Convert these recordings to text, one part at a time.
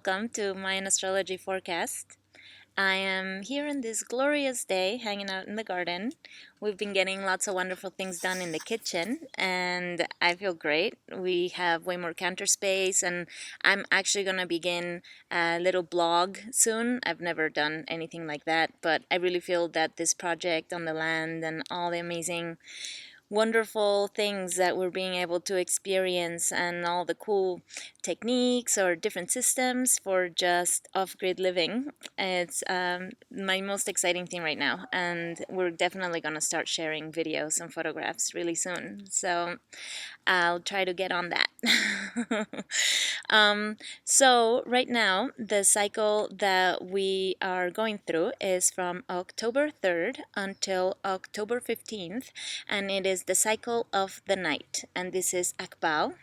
welcome to Mayan Astrology forecast. I am here on this glorious day hanging out in the garden. We've been getting lots of wonderful things done in the kitchen, and I feel great. We have way more counter space, and I'm actually going to begin a little blog soon. I've never done anything like that, but I really feel that this project on the land and all the amazing wonderful things that we're being able to experience and all the cool techniques or different systems for just off-grid living. It's my most exciting thing right now, and we're definitely going to start sharing videos and photographs really soon. So I'll try to get on that. So right now, the cycle that we are going through is from October 3rd until October 15th, and it is the cycle of the night. And this is Akbal.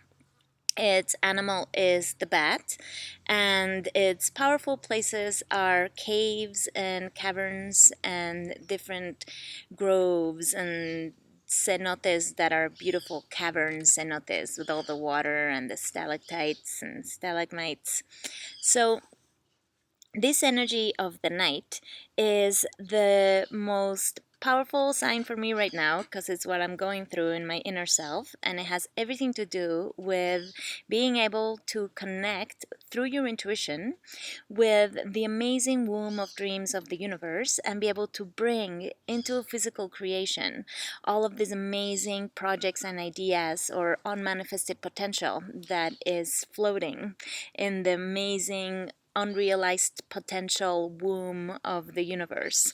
Its animal is the bat, and its powerful places are caves and caverns and different groves and cenotes that are beautiful cavern cenotes with all the water and the stalactites and stalagmites. So this energy of the night is the most powerful sign for me right now because it's what I'm going through in my inner self, and it has everything to do with being able to connect through your intuition with the amazing womb of dreams of the universe and be able to bring into physical creation all of these amazing projects and ideas or unmanifested potential that is floating in the amazing unrealized potential womb of the universe.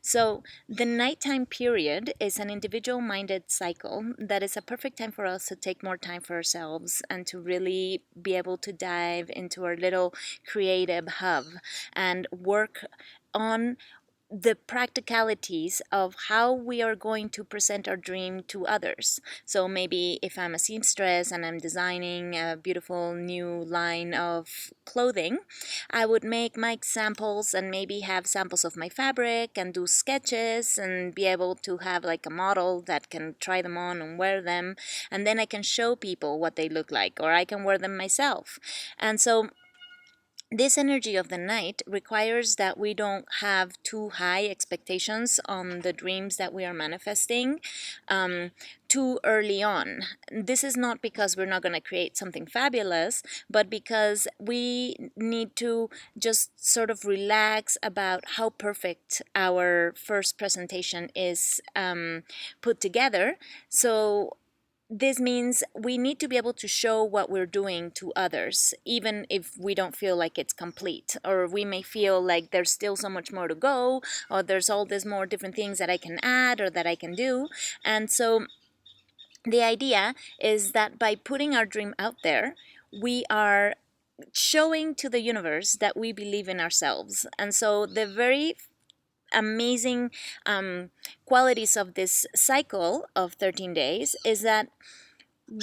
So, the nighttime period is an individual minded cycle that is a perfect time for us to take more time for ourselves and to really be able to dive into our little creative hub and work on the practicalities of how we are going to present our dream to others. So maybe if I'm a seamstress and I'm designing a beautiful new line of clothing, I would make my samples and maybe have samples of my fabric and do sketches and be able to have like a model that can try them on and wear them, and then I can show people what they look like, or I can wear them myself. And so this energy of the night requires that we don't have too high expectations on the dreams that we are manifesting too early on. This is not because we're not going to create something fabulous, but because we need to just sort of relax about how perfect our first presentation is put together. So this means we need to be able to show what we're doing to others, even if we don't feel like it's complete, or we may feel like there's still so much more to go, or there's all these more different things that I can add or that I can do. And so the idea is that by putting our dream out there, we are showing to the universe that we believe in ourselves. And so the very amazing qualities of this cycle of 13 days is that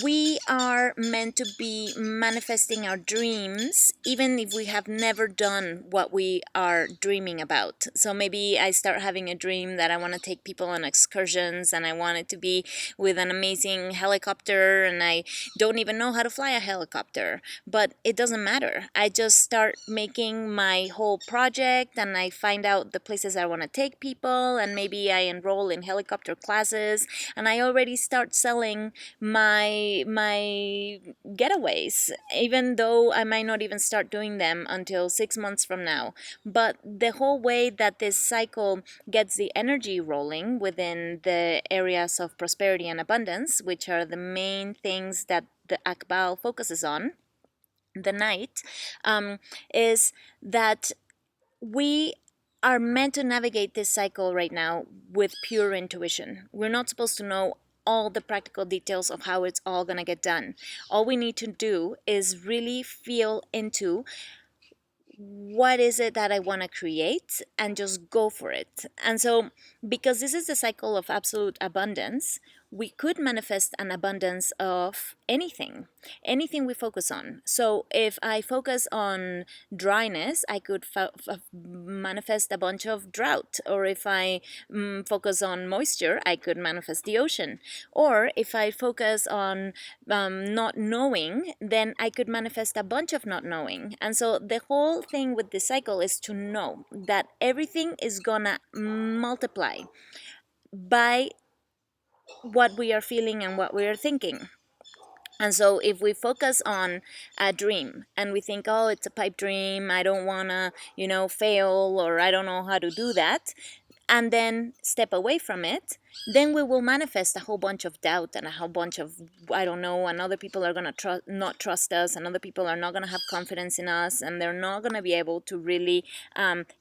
we are meant to be manifesting our dreams even if we have never done what we are dreaming about. So maybe I start having a dream that I want to take people on excursions and I want it to be with an amazing helicopter, and I don't even know how to fly a helicopter, but it doesn't matter. I just start making my whole project and I find out the places I want to take people, and maybe I enroll in helicopter classes, and I already start selling my getaways, even though I might not even start doing them until 6 months from now. But the whole way that this cycle gets the energy rolling within the areas of prosperity and abundance, which are the main things that the Akbal focuses on, the night, is that we are meant to navigate this cycle right now with pure intuition. We're not supposed to know all the practical details of how it's all going to get done. All we need to do is really feel into what is it that I want to create and just go for it. And so, because this is the cycle of absolute abundance, we could manifest an abundance of anything we focus on. So if I focus on dryness, I could manifest a bunch of drought. Or if I focus on moisture, I could manifest the ocean. Or if I focus on not knowing, then I could manifest a bunch of not knowing. And so the whole thing with this cycle is to know that everything is gonna multiply by what we are feeling and what we are thinking. And so if we focus on a dream and we think, oh, it's a pipe dream, I don't want to, fail, or I don't know how to do that, and then step away from it, then we will manifest a whole bunch of doubt and a whole bunch of, I don't know, and other people are going to not trust us, and other people are not going to have confidence in us, and they're not going to be able to really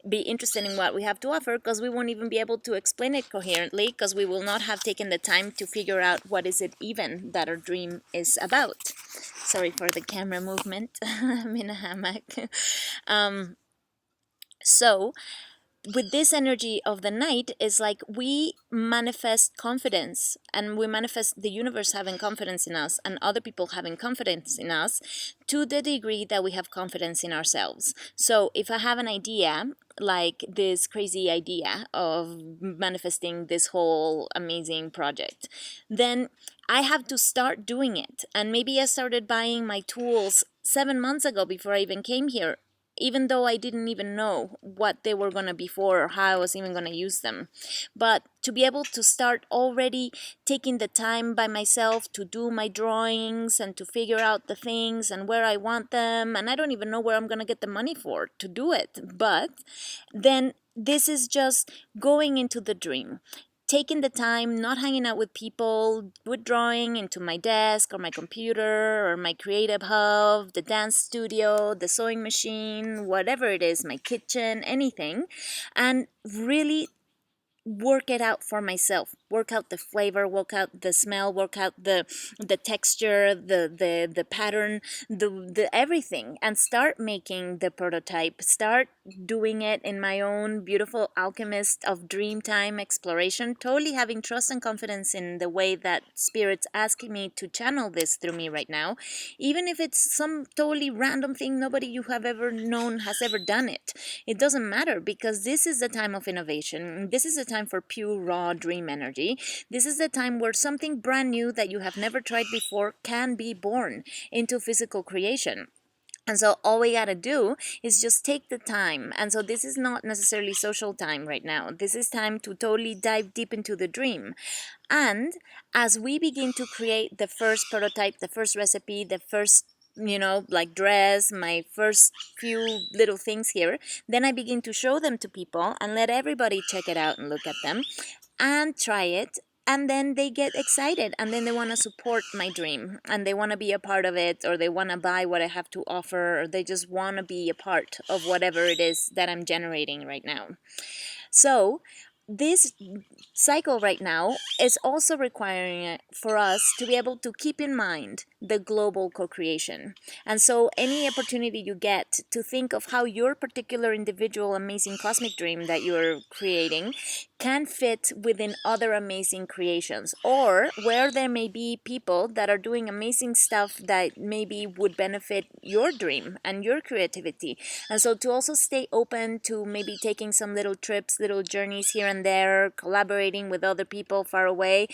be interested in what we have to offer, because we won't even be able to explain it coherently, because we will not have taken the time to figure out what is it even that our dream is about. Sorry for the camera movement. I'm in a hammock. So with this energy of the night is like we manifest confidence, and we manifest the universe having confidence in us and other people having confidence in us to the degree that we have confidence in ourselves. So if I have an idea, like this crazy idea of manifesting this whole amazing project, then I have to start doing it. And maybe I started buying my tools 7 months ago before I even came here, even though I didn't even know what they were going to be for or how I was even going to use them. But to be able to start already taking the time by myself to do my drawings and to figure out the things and where I want them, and I don't even know where I'm going to get the money for to do it. But then this is just going into the dream, taking the time, not hanging out with people, withdrawing into my desk or my computer or my creative hub, the dance studio, the sewing machine, whatever it is, my kitchen, anything, and really work it out for myself, work out the flavor, work out the smell, work out the texture, the pattern, the everything, and start making the prototype, start doing it in my own beautiful alchemist of dream time exploration, totally having trust and confidence in the way that spirit's asking me to channel this through me right now, even if it's some totally random thing nobody you have ever known has ever done it. It doesn't matter, because this is the time of innovation. This is the time for pure raw dream energy. This is the time where something brand new that you have never tried before can be born into physical creation. And so all we gotta do is just take the time. And so this is not necessarily social time right now. This is time to totally dive deep into the dream. And as we begin to create the first prototype, the first recipe, the first like dress, my first few little things here, then I begin to show them to people and let everybody check it out and look at them and try it. And then they get excited, and then they want to support my dream, and they want to be a part of it, or they want to buy what I have to offer, or they just want to be a part of whatever it is that I'm generating right now. So this cycle right now is also requiring it for us to be able to keep in mind the global co-creation. And so any opportunity you get to think of how your particular individual amazing cosmic dream that you're creating can fit within other amazing creations, or where there may be people that are doing amazing stuff that maybe would benefit your dream and your creativity. And so to also stay open to maybe taking some little trips, little journeys here and there, collaborating with other people far away,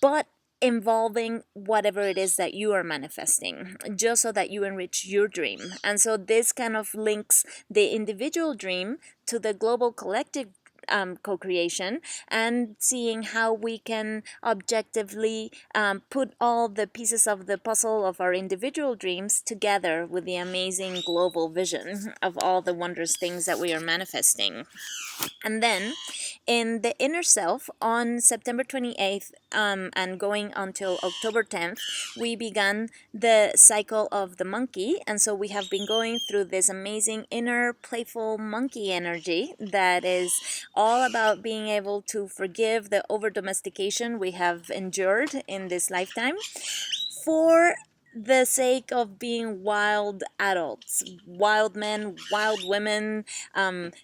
but involving whatever it is that you are manifesting, just so that you enrich your dream. And so this kind of links the individual dream to the global collective co-creation, and seeing how we can objectively put all the pieces of the puzzle of our individual dreams together with the amazing global vision of all the wondrous things that we are manifesting. And then in the inner self, on September 28th and going until October 10th, we began the cycle of the monkey. And so we have been going through this amazing inner playful monkey energy that is all about being able to forgive the over domestication we have endured in this lifetime, for the sake of being wild adults, wild men, wild women,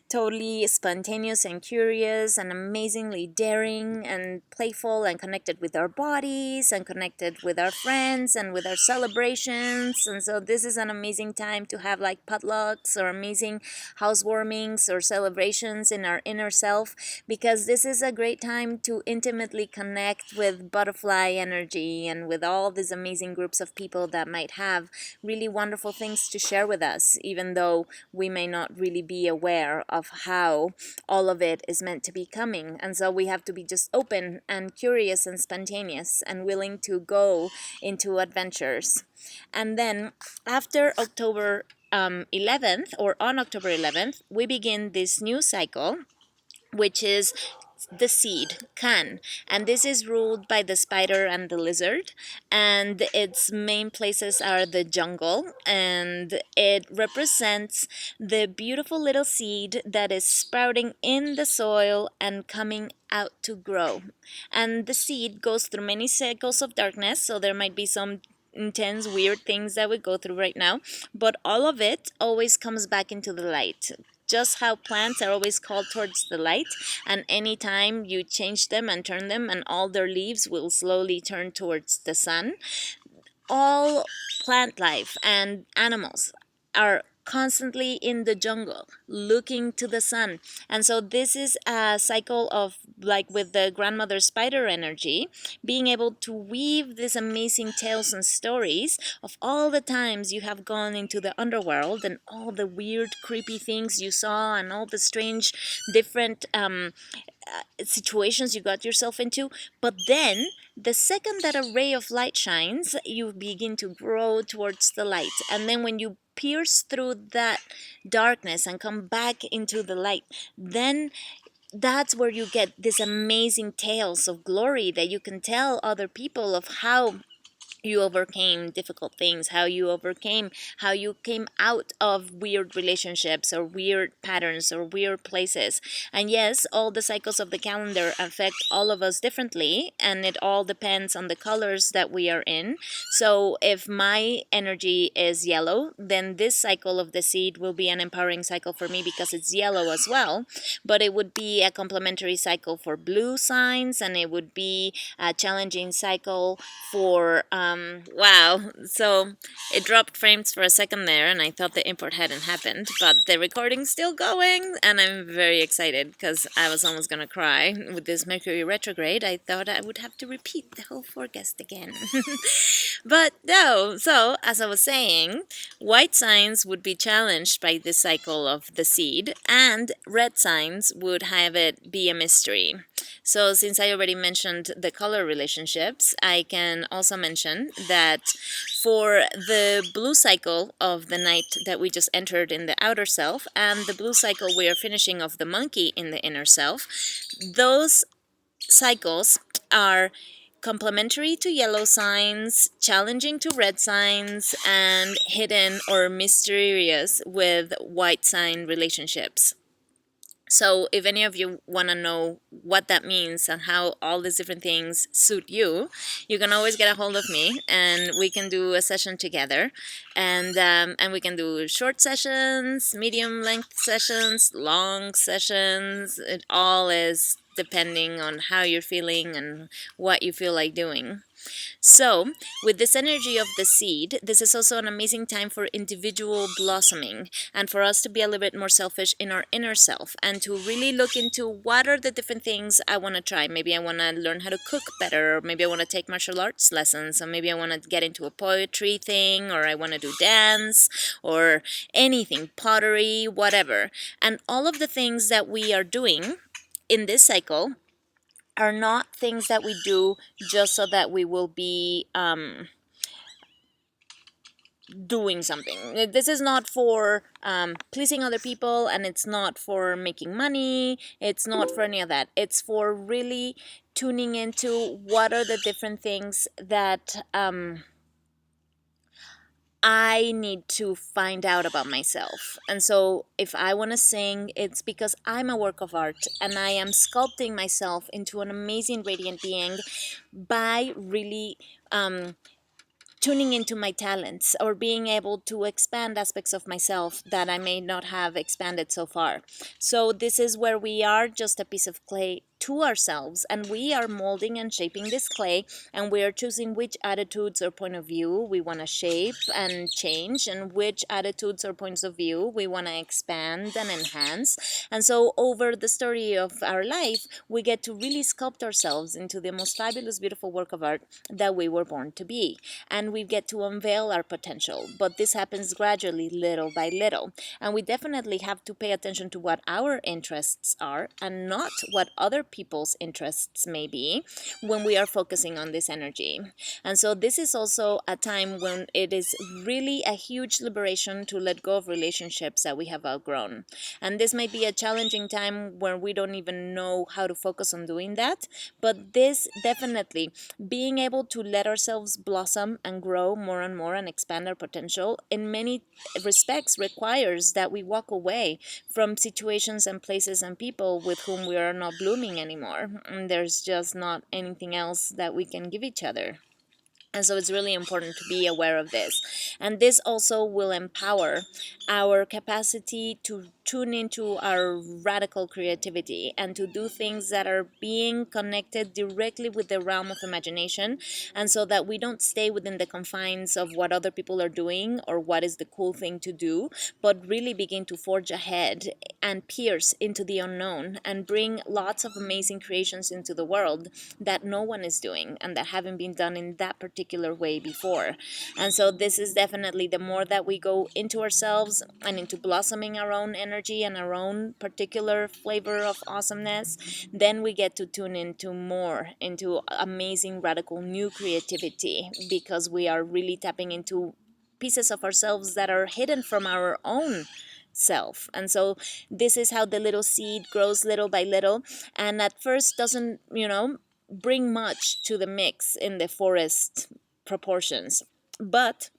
totally spontaneous and curious and amazingly daring and playful and connected with our bodies and connected with our friends and with our celebrations. And so this is an amazing time to have like potlucks or amazing housewarmings or celebrations in our inner self, because this is a great time to intimately connect with butterfly energy and with all these amazing groups of people that might have really wonderful things to share with us, even though we may not really be aware of how all of it is meant to be coming. And so we have to be just open and curious and spontaneous and willing to go into adventures. And then after October 11th, or on October 11th, we begin this new cycle, which is the seed, Can. And this is ruled by the spider and the lizard. And its main places are the jungle. And it represents the beautiful little seed that is sprouting in the soil and coming out to grow. And the seed goes through many cycles of darkness, so there might be some intense, weird things that we go through right now, but all of it always comes back into the light. Just how plants are always called towards the light, and anytime you change them and turn them, and all their leaves will slowly turn towards the sun, all plant life and animals are constantly in the jungle looking to the sun. And so this is a cycle of, like with the grandmother spider energy, being able to weave these amazing tales and stories of all the times you have gone into the underworld and all the weird creepy things you saw and all the strange different situations you got yourself into. But then, the second that a ray of light shines, you begin to grow towards the light. And then, when you pierce through that darkness and come back into the light, then that's where you get these amazing tales of glory that you can tell other people of how you overcame difficult things, how you came out of weird relationships or weird patterns or weird places. And yes, all the cycles of the calendar affect all of us differently, and it all depends on the colors that we are in. So if my energy is yellow, then this cycle of the seed will be an empowering cycle for me because it's yellow as well. But it would be a complementary cycle for blue signs, and it would be a challenging cycle for wow. So it dropped frames for a second there, and I thought the import hadn't happened, but the recording's still going, and I'm very excited because I was almost gonna cry with this Mercury retrograde. I thought I would have to repeat the whole forecast again. But no, so as I was saying, white signs would be challenged by this cycle of the seed, and red signs would have it be a mystery. So since I already mentioned the color relationships, I can also mention that for the blue cycle of the night that we just entered in the outer self, and the blue cycle we are finishing of the monkey in the inner self, those cycles are complementary to yellow signs, challenging to red signs, and hidden or mysterious with white sign relationships. So if any of you want to know what that means and how all these different things suit you, you can always get a hold of me, and we can do a session together. And we can do short sessions, medium length sessions, long sessions. It all is depending on how you're feeling and what you feel like doing. So, with this energy of the seed, this is also an amazing time for individual blossoming and for us to be a little bit more selfish in our inner self and to really look into what are the different things I want to try. Maybe I want to learn how to cook better, or maybe I want to take martial arts lessons, or maybe I want to get into a poetry thing, or I want to do dance, or anything, pottery, whatever. And all of the things that we are doing in this cycle are not things that we do just so that we will be doing something. This is not for pleasing other people, and it's not for making money. It's not for any of that. It's for really tuning into what are the different things that I need to find out about myself. And so if I want to sing, it's because I'm a work of art and I am sculpting myself into an amazing radiant being by really tuning into my talents or being able to expand aspects of myself that I may not have expanded so far. So this is where we are just a piece of clay to ourselves, and we are molding and shaping this clay, and we are choosing which attitudes or point of view we want to shape and change, and which attitudes or points of view we want to expand and enhance. And so over the story of our life, we get to really sculpt ourselves into the most fabulous, beautiful work of art that we were born to be, and we get to unveil our potential. But this happens gradually, little by little, and we definitely have to pay attention to what our interests are and not what other people's interests may be when we are focusing on this energy. And so this is also a time when it is really a huge liberation to let go of relationships that we have outgrown. And this might be a challenging time where we don't even know how to focus on doing that, but this definitely, being able to let ourselves blossom and grow more and more and expand our potential in many respects requires that we walk away from situations and places and people with whom we are not blooming anymore. And there's just not anything else that we can give each other. And so it's really important to be aware of this. And this also will empower our capacity to tune into our radical creativity and to do things that are being connected directly with the realm of imagination. And so that we don't stay within the confines of what other people are doing or what is the cool thing to do, but really begin to forge ahead and pierce into the unknown and bring lots of amazing creations into the world that no one is doing and that haven't been done in that particular way before. And so this is definitely, the more that we go into ourselves and into blossoming our own energy and our own particular flavor of awesomeness, then we get to tune into more into amazing radical new creativity, because we are really tapping into pieces of ourselves that are hidden from our own self. And so this is how the little seed grows little by little, and at first doesn't, bring much to the mix in the forest proportions. But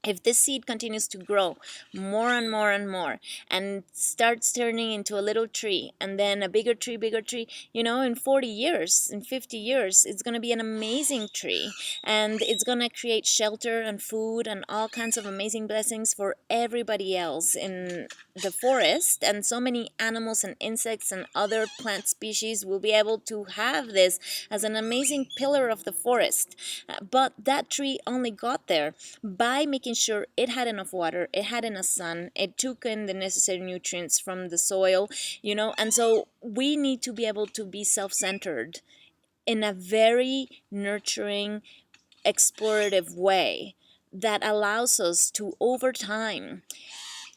if this seed continues to grow more and more and more and starts turning into a little tree and then a bigger tree, in 40 years, in 50 years, it's going to be an amazing tree, and it's going to create shelter and food and all kinds of amazing blessings for everybody else in the forest. And so many animals and insects and other plant species will be able to have this as an amazing pillar of the forest. But that tree only got there by making sure it had enough water, it had enough sun, it took in the necessary nutrients from the soil, and so we need to be able to be self-centered in a very nurturing, explorative way that allows us to, over time,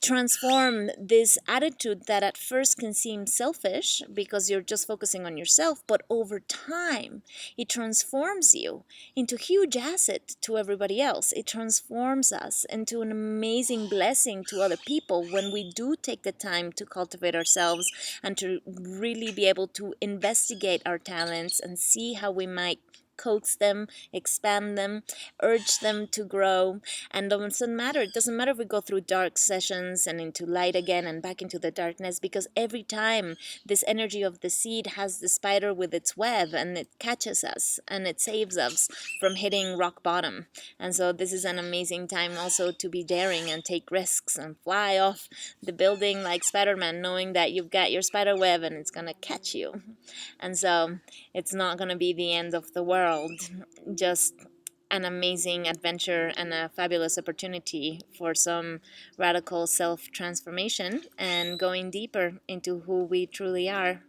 transform this attitude that at first can seem selfish because you're just focusing on yourself, but over time it transforms you into a huge asset to everybody else. It transforms us into an amazing blessing to other people when we do take the time to cultivate ourselves and to really be able to investigate our talents and see how we might coax them, expand them, urge them to grow. And it doesn't matter if we go through dark sessions and into light again and back into the darkness, because every time this energy of the seed has the spider with its web, and it catches us and it saves us from hitting rock bottom. And so this is an amazing time also to be daring and take risks and fly off the building like Spider-Man, knowing that you've got your spider web and it's gonna catch you. And so it's not gonna be the end of the world, just an amazing adventure and a fabulous opportunity for some radical self-transformation and going deeper into who we truly are.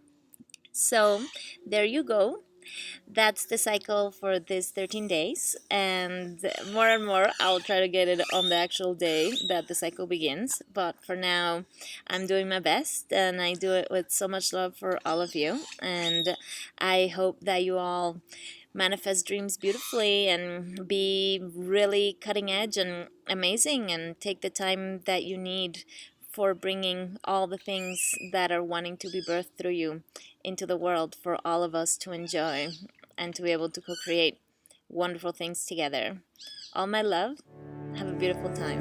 So there you go. That's the cycle for this 13 days, and more I'll try to get it on the actual day that the cycle begins. But for now, I'm doing my best, and I do it with so much love for all of you. And I hope that you all manifest dreams beautifully and be really cutting edge and amazing, and take the time that you need for bringing all the things that are wanting to be birthed through you into the world for all of us to enjoy and to be able to co-create wonderful things together. All my love. Have a beautiful time.